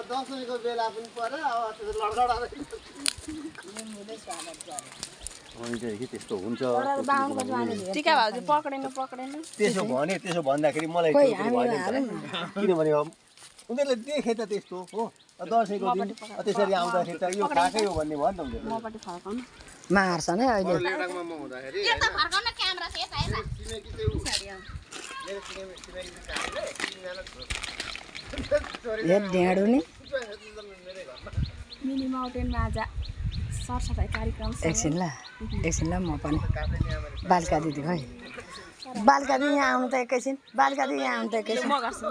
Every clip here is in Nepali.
दसैँको बेला पनि पर्यो अब लडलडा त्यस्तो हुन्छ टिका भाउजू पक्रेन त्यसो भन्दाखेरि मलाई किनभने उनीहरूले देखे त त्यस्तो हो दसैँको दिन त्यसरी आउँदाखेरि त यो खाएकै हो भन्ने भयो नि त मपट्टि फर्काउनु मार्छ नै अहिले ढेँडो नि मिनी माउन्टेनमा आज सरसफाइ कार्यक्रम एकछिन ल म पनि बालिका दिदी खै बालिका दिदी यहाँ आउनु त एकैछिन बालिका दिदी यहाँ आउनु त एकैछिन म गर्छु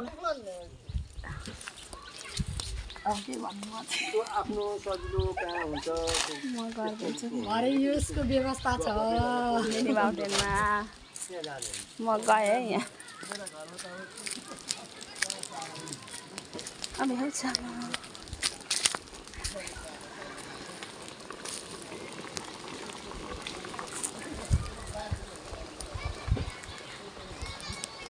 आफ्नो सजिलो कहाँ हुन्छ म गरिदिन्छु अरे यसको व्यवस्था छ मिनी माउन्टेनमा म गएँ है यहाँ अब